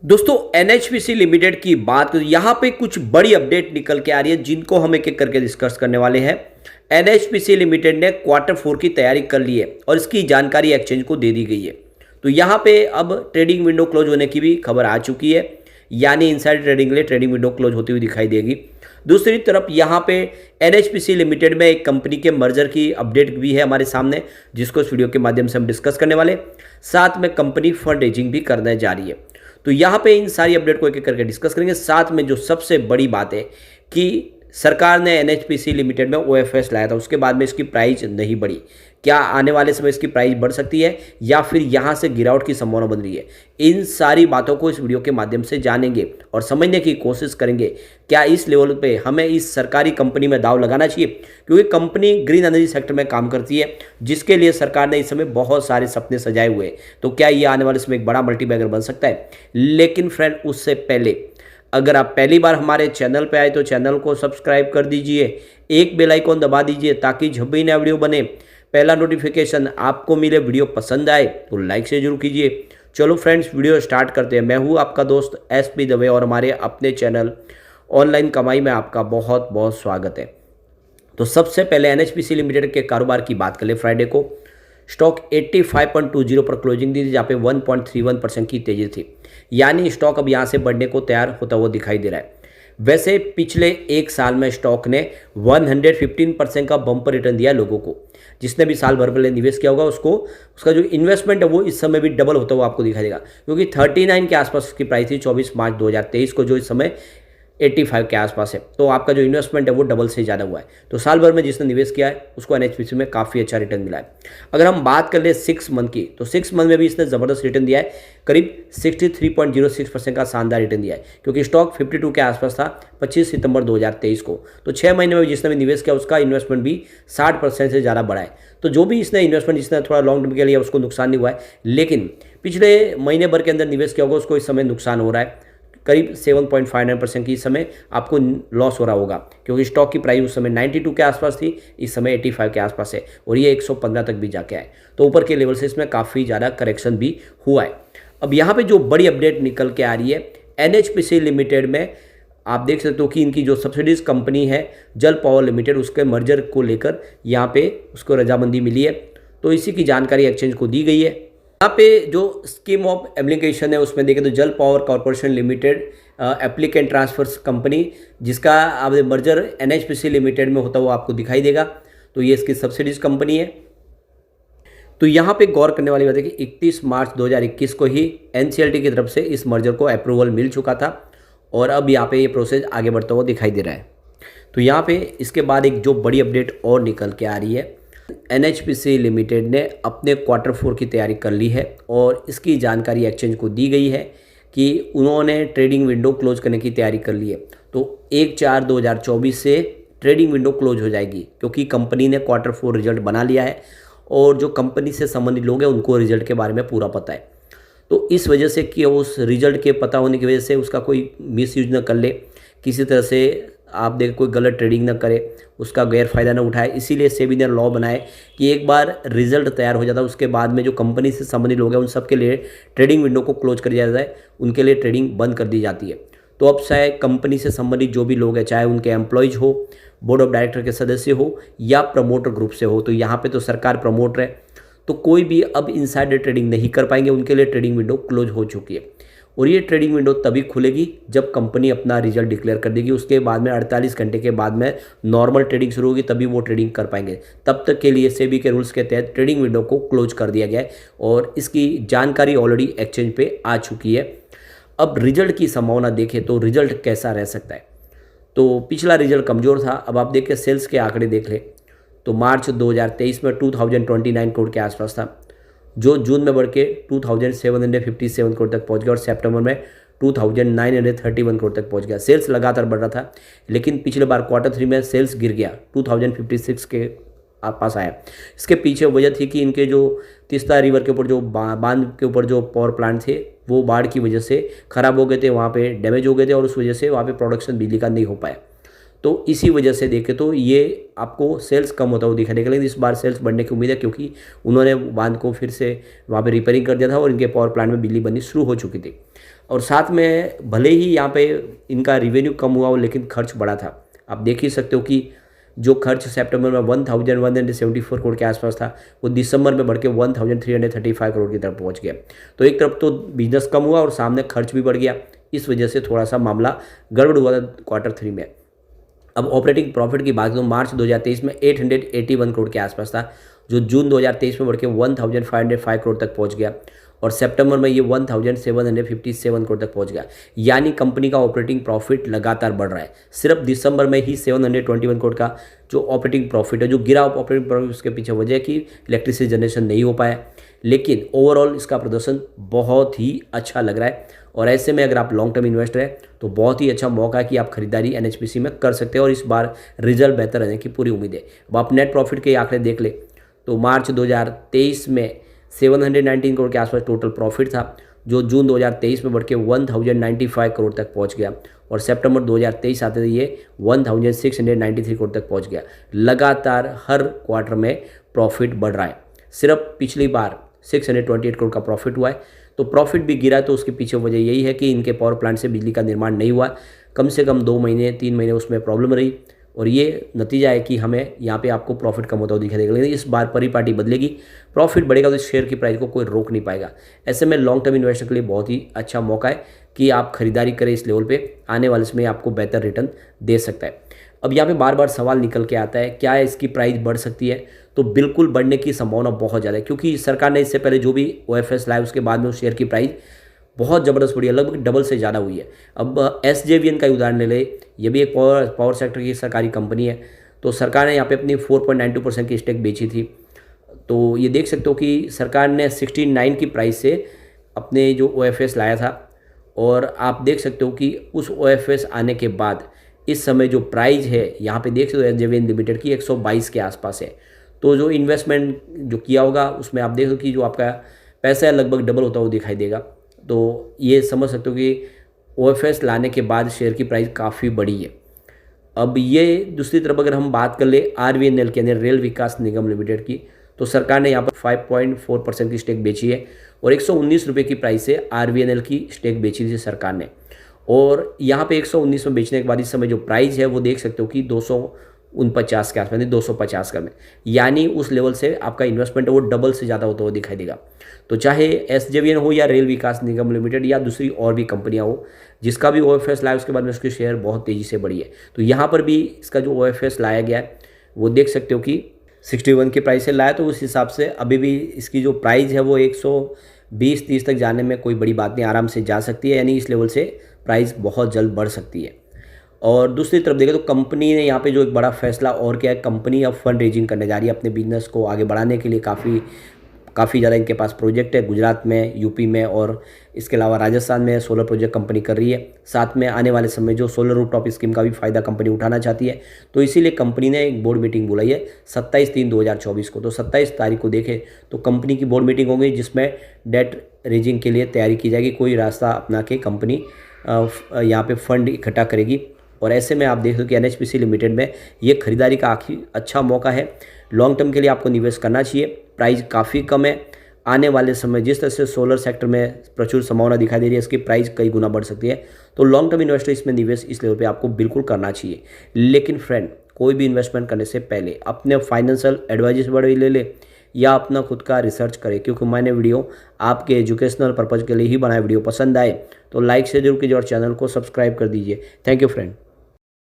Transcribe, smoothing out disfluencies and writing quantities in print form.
दोस्तों NHPC limited की बात करें, यहाँ पे कुछ बड़ी अपडेट निकल के आ रही है जिनको हम एक एक करके डिस्कस करने वाले हैं। एनएचपीसी लिमिटेड ने क्वार्टर 4 की तैयारी कर ली है और इसकी जानकारी एक्सचेंज को दे दी गई है। तो यहाँ पे अब ट्रेडिंग विंडो क्लोज होने की भी खबर आ चुकी है, यानी इनसाइड ट्रेडिंग के लिए ट्रेडिंग विंडो क्लोज होती हुई दिखाई देगी। दूसरी तरफ यहाँ पे एनएचपीसी लिमिटेड में एक कंपनी के मर्जर की अपडेट भी है हमारे सामने, जिसको इस वीडियो के माध्यम से हम डिस्कस करने वाले। साथ में कंपनी फंड रेजिंग भी करने जा रही है। तो यहाँ पे इन सारी अपडेट को एक एक करके डिस्कस करेंगे। साथ में जो सबसे बड़ी बात है कि सरकार ने एनएचपीसी लिमिटेड में ओएफएस लाया था, उसके बाद में इसकी प्राइस नहीं बढ़ी। क्या आने वाले समय इसकी प्राइस बढ़ सकती है या फिर यहाँ से गिरावट की संभावना बन रही है? इन सारी बातों को इस वीडियो के माध्यम से जानेंगे और समझने की कोशिश करेंगे। क्या इस लेवल पे हमें इस सरकारी कंपनी में दाव लगाना चाहिए, क्योंकि कंपनी ग्रीन एनर्जी सेक्टर में काम करती है, जिसके लिए सरकार ने इस समय बहुत सारे सपने सजाए हुए हैं। तो क्या ये आने वाले समय एक बड़ा मल्टीबैगर बन सकता है? लेकिन फ्रेंड, उससे पहले अगर आप पहली बार हमारे चैनल पे आए तो चैनल को सब्सक्राइब कर दीजिए, एक बेल आइकॉन दबा दीजिए ताकि जब भी नया वीडियो बने पहला नोटिफिकेशन आपको मिले। वीडियो पसंद आए तो लाइक से जरूर कीजिए। चलो फ्रेंड्स, वीडियो स्टार्ट करते हैं। मैं हूँ आपका दोस्त एसपी दवे और हमारे अपने चैनल ऑनलाइन कमाई में आपका बहुत बहुत स्वागत है। तो सबसे पहले एनएचपीसी लिमिटेड के कारोबार की बात कर ले। फ्राइडे को स्टॉक 85.20 पर क्लोजिंग दी थी, जहाँ पे 1.31% की तेजी थी, यानी स्टॉक अब यहाँ से बढ़ने को तैयार होता हुआ दिखाई दे रहा है। वैसे पिछले एक साल में स्टॉक ने 115% का बम्पर रिटर्न दिया लोगों को। जिसने भी साल भर पहले निवेश किया होगा उसको उसका जो इन्वेस्टमेंट है वो इस समय भी डबल होता हुआ आपको दिखाई देगा, क्योंकि 39 के आसपास की प्राइस थी 24 मार्च 2023 को, जो इस समय 85 के आसपास है। तो आपका जो इन्वेस्टमेंट है वो डबल से ज़्यादा हुआ है। तो साल भर में जिसने निवेश किया है उसको एनएचपीसी में काफ़ी अच्छा रिटर्न मिला है। अगर हम बात कर ले 6 मंथ की, तो 6 मंथ में भी इसने ज़बरदस्त रिटर्न दिया है, करीब 63.06% का शानदार रिटर्न दिया है, क्योंकि स्टॉक 52 के आसपास था 25 सितंबर 2023 को। तो 6 महीने में जिसने भी निवेश किया उसका इन्वेस्टमेंट भी 60% से ज़्यादा बढ़ा है। तो जो भी इसने इन्वेस्टमेंट जिसने थोड़ा लॉन्ग टर्म के लिए उसको नुकसान नहीं हुआ है, लेकिन पिछले महीने भर के अंदर निवेश किया होगा उसको इस समय नुकसान हो रहा है। करीब 7.59% की इस समय आपको लॉस हो रहा होगा, क्योंकि स्टॉक की प्राइस उस समय 92 के आसपास थी, इस समय 85 के आसपास है और ये 115 तक भी जाके आए। तो ऊपर के लेवल से इसमें काफ़ी ज़्यादा करेक्शन भी हुआ है। अब यहाँ पे जो बड़ी अपडेट निकल के आ रही है एनएचपीसी लिमिटेड में, आप देख सकते हो कि इनकी जो सब्सिडीज कंपनी है जल पावर लिमिटेड, उसके मर्जर को लेकर यहाँ पे उसको रजामंदी मिली है। तो इसी की जानकारी एक्सचेंज को दी गई है। यहाँ पे जो स्कीम ऑफ एप्लीकेशन है उसमें देखें तो Jal power corporation limited applicant transfers company, जिसका अब मर्जर एनएचपीसी लिमिटेड में होता हुआ आपको दिखाई देगा। तो ये इसकी सब्सिडीज कंपनी है। तो यहाँ पे गौर करने वाली बात है कि 31 मार्च 2021 को ही एनसीएलटी की तरफ से इस मर्जर को अप्रूवल मिल चुका था और अब यहाँ पे ये प्रोसेस आगे बढ़ता हुआ दिखाई दे रहा है। तो यहाँ पे इसके बाद एक जो बड़ी अपडेट और निकल के आ रही है, एनएचपीसी लिमिटेड ने अपने क्वार्टर 4 की तैयारी कर ली है और इसकी जानकारी एक्सचेंज को दी गई है कि उन्होंने ट्रेडिंग विंडो क्लोज करने की तैयारी कर ली है। तो 1/4/2024 से ट्रेडिंग विंडो क्लोज हो जाएगी, क्योंकि कंपनी ने क्वार्टर 4 रिजल्ट बना लिया है और जो कंपनी से संबंधित लोग हैं उनको रिजल्ट के बारे में पूरा पता है। तो इस वजह से कि उस रिजल्ट के पता होने की वजह से उसका कोई मिसयूज न कर ले, किसी तरह से आप देख कोई गलत ट्रेडिंग ना करे, उसका गैर फायदा ना उठाए, इसीलिए सेबी ने लॉ बनाए कि एक बार रिजल्ट तैयार हो जाता है उसके बाद में जो कंपनी से संबंधित लोग हैं उन सब के लिए ट्रेडिंग विंडो को क्लोज कर दिया जाता है, उनके लिए ट्रेडिंग बंद कर दी जाती है। तो अब चाहे कंपनी से संबंधित जो भी लोग हैं, चाहे उनके एम्प्लॉयज हो, बोर्ड ऑफ डायरेक्टर के सदस्य हो या प्रमोटर ग्रुप से हो, तो यहाँ पर तो सरकार प्रमोटर है, तो कोई भी अब इनसाइडर ट्रेडिंग नहीं कर पाएंगे, उनके लिए ट्रेडिंग विंडो क्लोज हो चुकी है। और ये ट्रेडिंग विंडो तभी खुलेगी जब कंपनी अपना रिजल्ट डिक्लेयर कर देगी। उसके बाद में 48 घंटे के बाद में नॉर्मल ट्रेडिंग शुरू होगी, तभी वो ट्रेडिंग कर पाएंगे। तब तक के लिए सेबी के रूल्स के तहत ट्रेडिंग विंडो को क्लोज कर दिया गया है और इसकी जानकारी ऑलरेडी एक्सचेंज पे आ चुकी है। अब रिजल्ट की संभावना देखें तो रिजल्ट कैसा रह सकता है। तो पिछला रिजल्ट कमज़ोर था। अब आप देखें सेल्स के आंकड़े देख लें तो मार्च 2023 में 2029 करोड़ के आसपास था, जो जून में बढ़ के 2757 करोड़ तक पहुंच गया और सितंबर में 2931 करोड़ तक पहुंच गया। सेल्स लगातार बढ़ रहा था, लेकिन पिछले बार क्वार्टर 3 में सेल्स गिर गया, 2056 के पास आया। इसके पीछे वजह थी कि इनके जो तीस्ता रिवर के ऊपर जो बांध के ऊपर जो पावर प्लांट थे वो बाढ़ की वजह से ख़राब हो गए थे, वहाँ पे डैमेज हो गए थे और उस वजह से वहाँ पे प्रोडक्शन बिजली का नहीं हो पाया। तो इसी वजह से देखें तो ये आपको सेल्स कम होता हुआ दिखाई देगा, लेकिन इस बार सेल्स बढ़ने की उम्मीद है, क्योंकि उन्होंने बांध को फिर से वहाँ पे रिपेयरिंग कर दिया था और इनके पावर प्लांट में बिजली बननी शुरू हो चुकी थी। और साथ में भले ही यहाँ पे इनका रिवेन्यू कम हुआ हो लेकिन खर्च बढ़ा था। आप देख ही सकते हो कि जो खर्च सितंबर में 1174 करोड़ के आसपास था वो दिसंबर में बढ़ के 1335 करोड़ की तरफ पहुंच गया। तो एक तरफ तो बिजनेस कम हुआ और सामने खर्च भी बढ़ गया, इस वजह से थोड़ा सा मामला गड़बड़ हुआ था क्वार्टर 3 में। अब ऑपरेटिंग प्रॉफिट की बात करूँ मार्च 2023 में 881 करोड़ के आसपास था, जो जून 2023 में बढ़ के 1505 करोड़ तक पहुंच गया और सितंबर में ये 1757 करोड़ तक पहुंच गया। यानी कंपनी का ऑपरेटिंग प्रॉफिट लगातार बढ़ रहा है। सिर्फ दिसंबर में ही 721 करोड़ का जो ऑपरेटिंग प्रॉफिट है, जो गिरा ऑपरेटिंग प्रॉफिट, उसके पीछे वजह है कि इलेक्ट्रिसिटी जनरेशन नहीं हो पाया, लेकिन ओवरऑल इसका प्रदर्शन बहुत ही अच्छा लग रहा है। और ऐसे में अगर आप लॉन्ग टर्म इन्वेस्टर हैं तो बहुत ही अच्छा मौका है कि आप खरीदारी एनएचपीसी में कर सकते हैं और इस बार रिजल्ट बेहतर रहने की पूरी उम्मीद है। अब आप नेट प्रॉफिट के आंकड़े देख ले तो मार्च 2023 में 719 करोड़ के आसपास टोटल प्रॉफिट था, जो जून 2023 में बढ़ के 1095 करोड़ तक पहुंच गया और सितंबर 2023 आते ये 1693 करोड़ तक पहुंच गया। लगातार हर क्वार्टर में प्रॉफिट बढ़ रहा है। सिर्फ पिछली बार 628 करोड़ का प्रॉफिट हुआ है, तो प्रॉफिट भी गिरा तो उसके पीछे वजह यही है कि इनके पावर प्लांट से बिजली का निर्माण नहीं हुआ, कम से कम 2 महीने 3 महीने उसमें प्रॉब्लम रही और ये नतीजा है कि हमें यहाँ पे आपको प्रॉफिट कम होता हुआ दिखाई देगा। लेकिन इस बार परिपाटी बदलेगी, प्रॉफिट बढ़ेगा तो इस शेयर की प्राइस को कोई रोक नहीं पाएगा। ऐसे में लॉन्ग टर्म इन्वेस्टर के लिए बहुत ही अच्छा मौका है कि आप खरीदारी करें इस लेवल पे, आने वाले समय आपको बेहतर रिटर्न दे सकता है। अब यहाँ पे बार बार सवाल निकल के आता है क्या इसकी प्राइस बढ़ सकती है? तो बिल्कुल बढ़ने की संभावना बहुत ज़्यादा है, क्योंकि सरकार ने इससे पहले जो भी OFS लाया उसके बाद में उस शेयर की प्राइस बहुत ज़बरदस्त बढ़ी है, लगभग डबल से ज़्यादा हुई है। अब SJVN का उदाहरण ले ले, ये भी एक पावर सेक्टर की सरकारी कंपनी है, तो सरकार ने यहाँ पे अपनी 4.92% की स्टेक बेची थी। तो ये देख सकते हो कि सरकार ने 69 की प्राइस से अपने जो OFS लाया था और आप देख सकते हो कि उस OFS आने के बाद इस समय जो प्राइस है यहाँ पे देख सकते हो SJVN लिमिटेड की 122 के आसपास है। तो जो इन्वेस्टमेंट जो किया होगा उसमें आप देख सकते हो कि जो आपका पैसा है लगभग डबल होता हुआ दिखाई देगा। तो ये समझ सकते हो कि OFS लाने के बाद शेयर की प्राइस काफ़ी बढ़ी है। अब ये दूसरी तरफ अगर हम बात कर ले RVNL के अंदर रेल विकास निगम लिमिटेड की, तो सरकार ने यहाँ पर 5.4% की स्टेक बेची है और 119 रुपये की प्राइस से RVNL की स्टेक बेची थी सरकार ने। और यहाँ पे 119 में बेचने के बाद इस समय जो प्राइस है वो देख सकते हो कि 249 के आसपास, 250 का में, यानी उस लेवल से आपका इन्वेस्टमेंट है वो डबल से ज़्यादा होता हुआ दिखाई देगा। तो चाहे SJVN हो या रेल विकास निगम लिमिटेड या दूसरी और भी कंपनियां हो, जिसका भी OFS लाया उसके बाद में उसकी शेयर बहुत तेज़ी से बढ़ी है। तो यहाँ पर भी इसका जो OFS लाया गया है वो देख सकते हो कि 61 की प्राइस से लाया, तो उस हिसाब से अभी भी इसकी जो प्राइस है वो 120-30 तक जाने में कोई बड़ी बात नहीं, आराम से जा सकती है, यानी इस लेवल से प्राइस बहुत जल्द बढ़ सकती है। और दूसरी तरफ देखें तो कंपनी ने यहाँ पे जो एक बड़ा फैसला और किया है, कंपनी अब फंड रेजिंग करने जा रही है अपने बिजनेस को आगे बढ़ाने के लिए। काफ़ी ज़्यादा इनके पास प्रोजेक्ट है, गुजरात में, यूपी में और इसके अलावा राजस्थान में सोलर प्रोजेक्ट कंपनी कर रही है। साथ में आने वाले समय जो सोलर रूफटॉप स्कीम का भी फ़ायदा कंपनी उठाना चाहती है। तो इसीलिए कंपनी ने एक बोर्ड मीटिंग बुलाई है 27/3/2024 को। तो 27 तारीख को देखें तो कंपनी की बोर्ड मीटिंग होगी जिसमें डेट रेजिंग के लिए तैयारी की जाएगी, कोई रास्ता अपना के कंपनी यहाँ पे फंड इकट्ठा करेगी। और ऐसे में आप देख लो कि NHPC लिमिटेड में ये खरीदारी का अच्छा मौका है। लॉन्ग टर्म के लिए आपको निवेश करना चाहिए, प्राइस काफ़ी कम है। आने वाले समय जिस तरह से सोलर सेक्टर में प्रचुर संभावना दिखाई दे रही है, इसकी प्राइस कई गुना बढ़ सकती है। तो लॉन्ग टर्म इन्वेस्टर इसमें निवेश इस लेवल पे आपको बिल्कुल करना चाहिए। लेकिन फ्रेंड, कोई भी इन्वेस्टमेंट करने से पहले अपने फाइनेंशियल एडवाइजर से बड़े ले ले या अपना खुद का रिसर्च करें, क्योंकि मैंने वीडियो आपके एजुकेशनल पर्पज़ के लिए ही बनाया। वीडियो पसंद आए तो लाइक से जरूर कीजिए और चैनल को सब्सक्राइब कर दीजिए। Thank you friend.